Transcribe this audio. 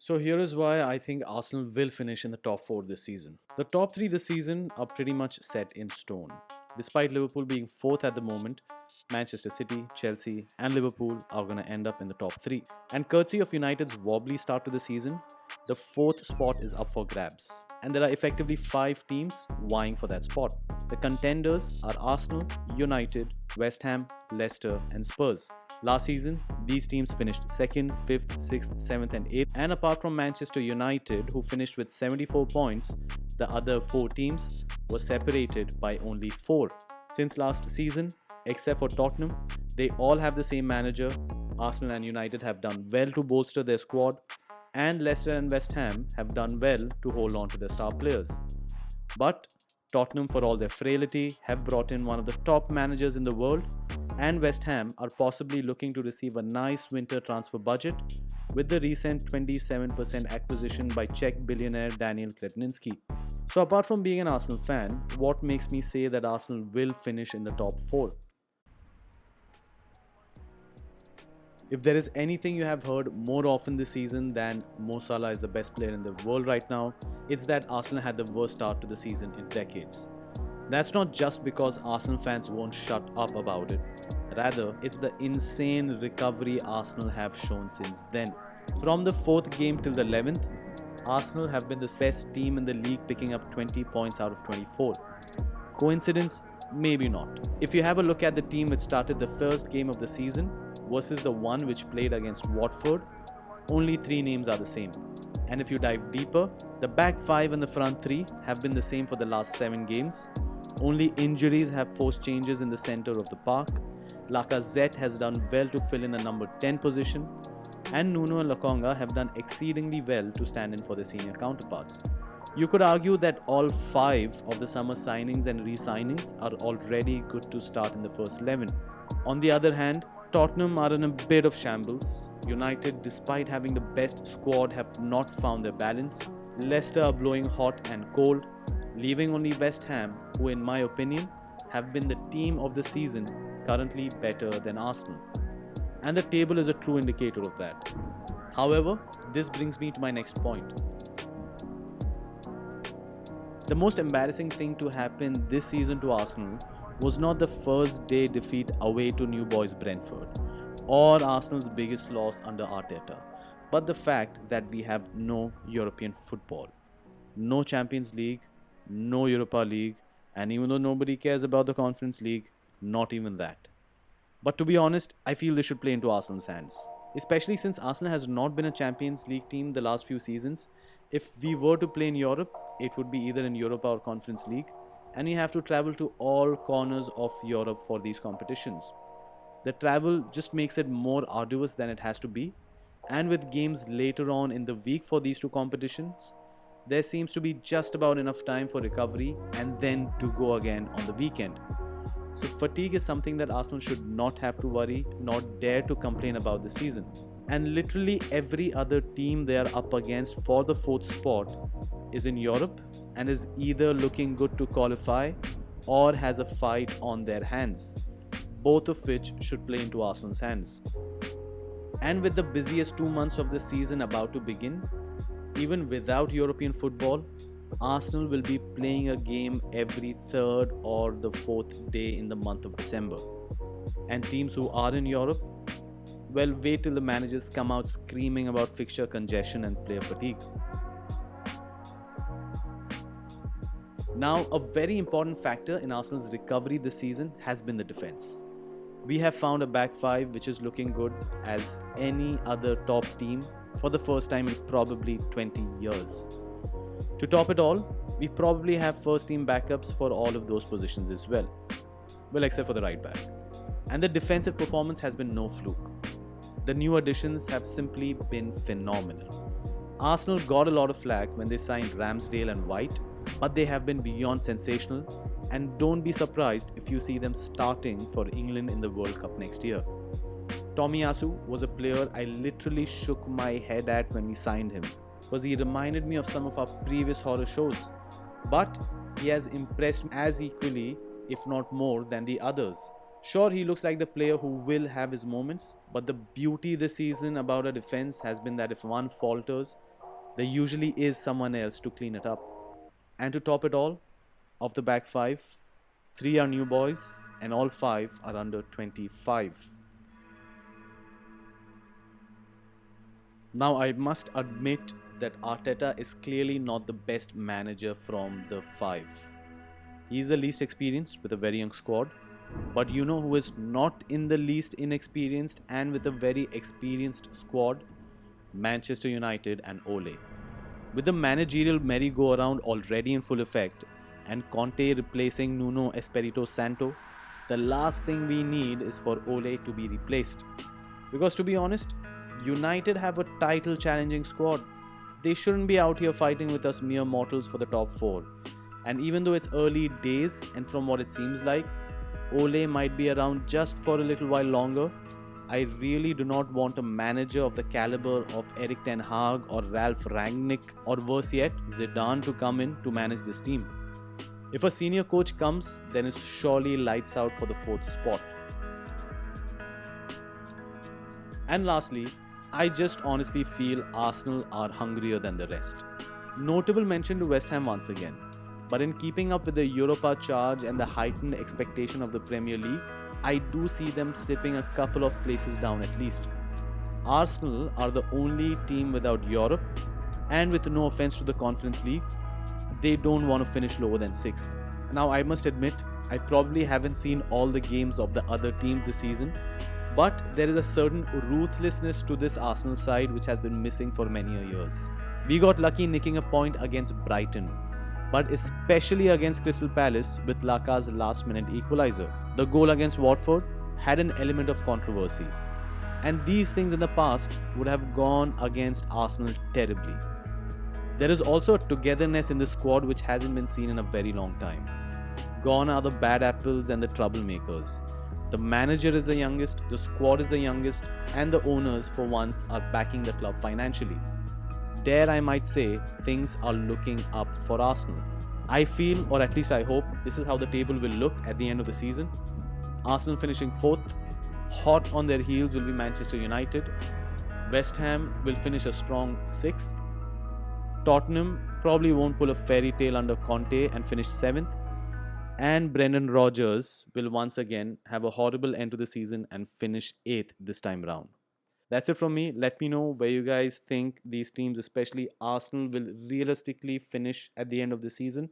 So here is why I think Arsenal will finish in the top 4 this season. The top 3 this season are pretty much set in stone. Despite Liverpool being 4th at the moment, Manchester City, Chelsea, and Liverpool are going to end up in the top 3. And courtesy of United's wobbly start to the season, the 4th spot is up for grabs. And there are effectively 5 teams vying for that spot. The contenders are Arsenal, United, West Ham, Leicester, and Spurs. Last season, these teams finished 2nd, 5th, 6th, 7th, and 8th. And apart from Manchester United, who finished with 74 points, the other 4 teams were separated by only 4. Since last season, except for Tottenham, they all have the same manager. Arsenal and United have done well to bolster their squad, and Leicester and West Ham have done well to hold on to their star players. But Tottenham, for all their frailty, have brought in one of the top managers in the world, and West Ham are possibly looking to receive a nice winter transfer budget with the recent 27% acquisition by Czech billionaire Daniel Kretninski. So apart from being an Arsenal fan, what makes me say that Arsenal will finish in the top 4? If there is anything you have heard more often this season than Mo Salah is the best player in the world right now, it's that Arsenal had the worst start to the season in decades. That's not just because Arsenal fans won't shut up about it. Rather, it's the insane recovery Arsenal have shown since then. From the 4th game till the 11th, Arsenal have been the best team in the league, picking up 20 points out of 24. Coincidence? Maybe not. If you have a look at the team which started the first game of the season versus the one which played against Watford, only 3 names are the same. And if you dive deeper, the back 5 and the front 3 have been the same for the last 7 games. Only injuries have forced changes in the centre of the park. Lacazette has done well to fill in the number 10 position, and Nuno and Lokonga have done exceedingly well to stand in for their senior counterparts. You could argue that all 5 of the summer signings and re-signings are already good to start in the first 11. On the other hand, Tottenham are in a bit of shambles. United, despite having the best squad, have not found their balance. Leicester are blowing hot and cold, leaving only West Ham, who in my opinion have been the team of the season, currently better than Arsenal. And the table is a true indicator of that. However, this brings me to my next point. The most embarrassing thing to happen this season to Arsenal was not the first day defeat away to New Boys Brentford, or Arsenal's biggest loss under Arteta, but the fact that we have no European football, no Champions League, no Europa League, and even though nobody cares about the Conference League, not even that. But to be honest, I feel this should play into Arsenal's hands, especially since Arsenal has not been a Champions League team the last few seasons. If we were to play in Europe, it would be either in Europa or Conference League, and you have to travel to all corners of Europe for these competitions. The travel just makes it more arduous than it has to be, and with games later on in the week for these two competitions, there seems to be just about enough time for recovery and then to go again on the weekend. So fatigue is something that Arsenal should not have to worry nor dare to complain about this season. And literally every other team they are up against for the 4th spot is in Europe and is either looking good to qualify or has a fight on their hands, both of which should play into Arsenal's hands. And with the busiest 2 months of the season about to begin, even without European football, Arsenal will be playing a game every 3rd or the 4th day in the month of December. And teams who are in Europe, well, wait till the managers come out screaming about fixture congestion and player fatigue. Now, a very important factor in Arsenal's recovery this season has been the defense. We have found a back 5 which is looking good as any other top team for the first time in probably 20 years. To top it all, we probably have first team backups for all of those positions as well. Well, except for the right back. And the defensive performance has been no fluke. The new additions have simply been phenomenal. Arsenal got a lot of flack when they signed Ramsdale and White, but they have been beyond sensational, and don't be surprised if you see them starting for England in the World Cup next year. Tomiyasu was a player I literally shook my head at when we signed him, because he reminded me of some of our previous horror shows. But he has impressed as equally, if not more, than the others. Sure, he looks like the player who will have his moments, but the beauty this season about a defense has been that if one falters, there usually is someone else to clean it up. And to top it all, of the back five, three are new boys, and all five are under 25. Now, I must admit that Arteta is clearly not the best manager from the five. He is the least experienced with a very young squad. But you know who is not in the least inexperienced and with a very experienced squad? Manchester United and Ole. With the managerial merry-go-round already in full effect and Conte replacing Nuno Espirito Santo, the last thing we need is for Ole to be replaced. Because to be honest, United have a title challenging squad. They shouldn't be out here fighting with us mere mortals for the top 4. And even though it's early days and from what it seems like, Ole might be around just for a little while longer, I really do not want a manager of the caliber of Erik Ten Hag or Ralph Rangnick or worse yet, Zidane to come in to manage this team. If a senior coach comes, then it's surely lights out for the 4th spot. And lastly, I just honestly feel Arsenal are hungrier than the rest. Notable mention to West Ham once again. But in keeping up with the Europa charge and the heightened expectation of the Premier League, I do see them slipping a couple of places down at least. Arsenal are the only team without Europe, and with no offense to the Conference League, they don't want to finish lower than 6th. Now, I must admit, I probably haven't seen all the games of the other teams this season, but there is a certain ruthlessness to this Arsenal side which has been missing for many years. We got lucky nicking a point against Brighton, but especially against Crystal Palace with Laka's last-minute equaliser. The goal against Watford had an element of controversy, and these things in the past would have gone against Arsenal terribly. There is also a togetherness in the squad which hasn't been seen in a very long time. Gone are the bad apples and the troublemakers. The manager is the youngest, the squad is the youngest, and the owners for once are backing the club financially. Dare I might say, things are looking up for Arsenal. I feel, or at least I hope, this is how the table will look at the end of the season. Arsenal finishing 4th. Hot on their heels will be Manchester United. West Ham will finish a strong 6th. Tottenham probably won't pull a fairy tale under Conte and finish 7th. And Brendan Rodgers will once again have a horrible end to the season and finish 8th this time round. That's it from me. Let me know where you guys think these teams, especially Arsenal, will realistically finish at the end of the season.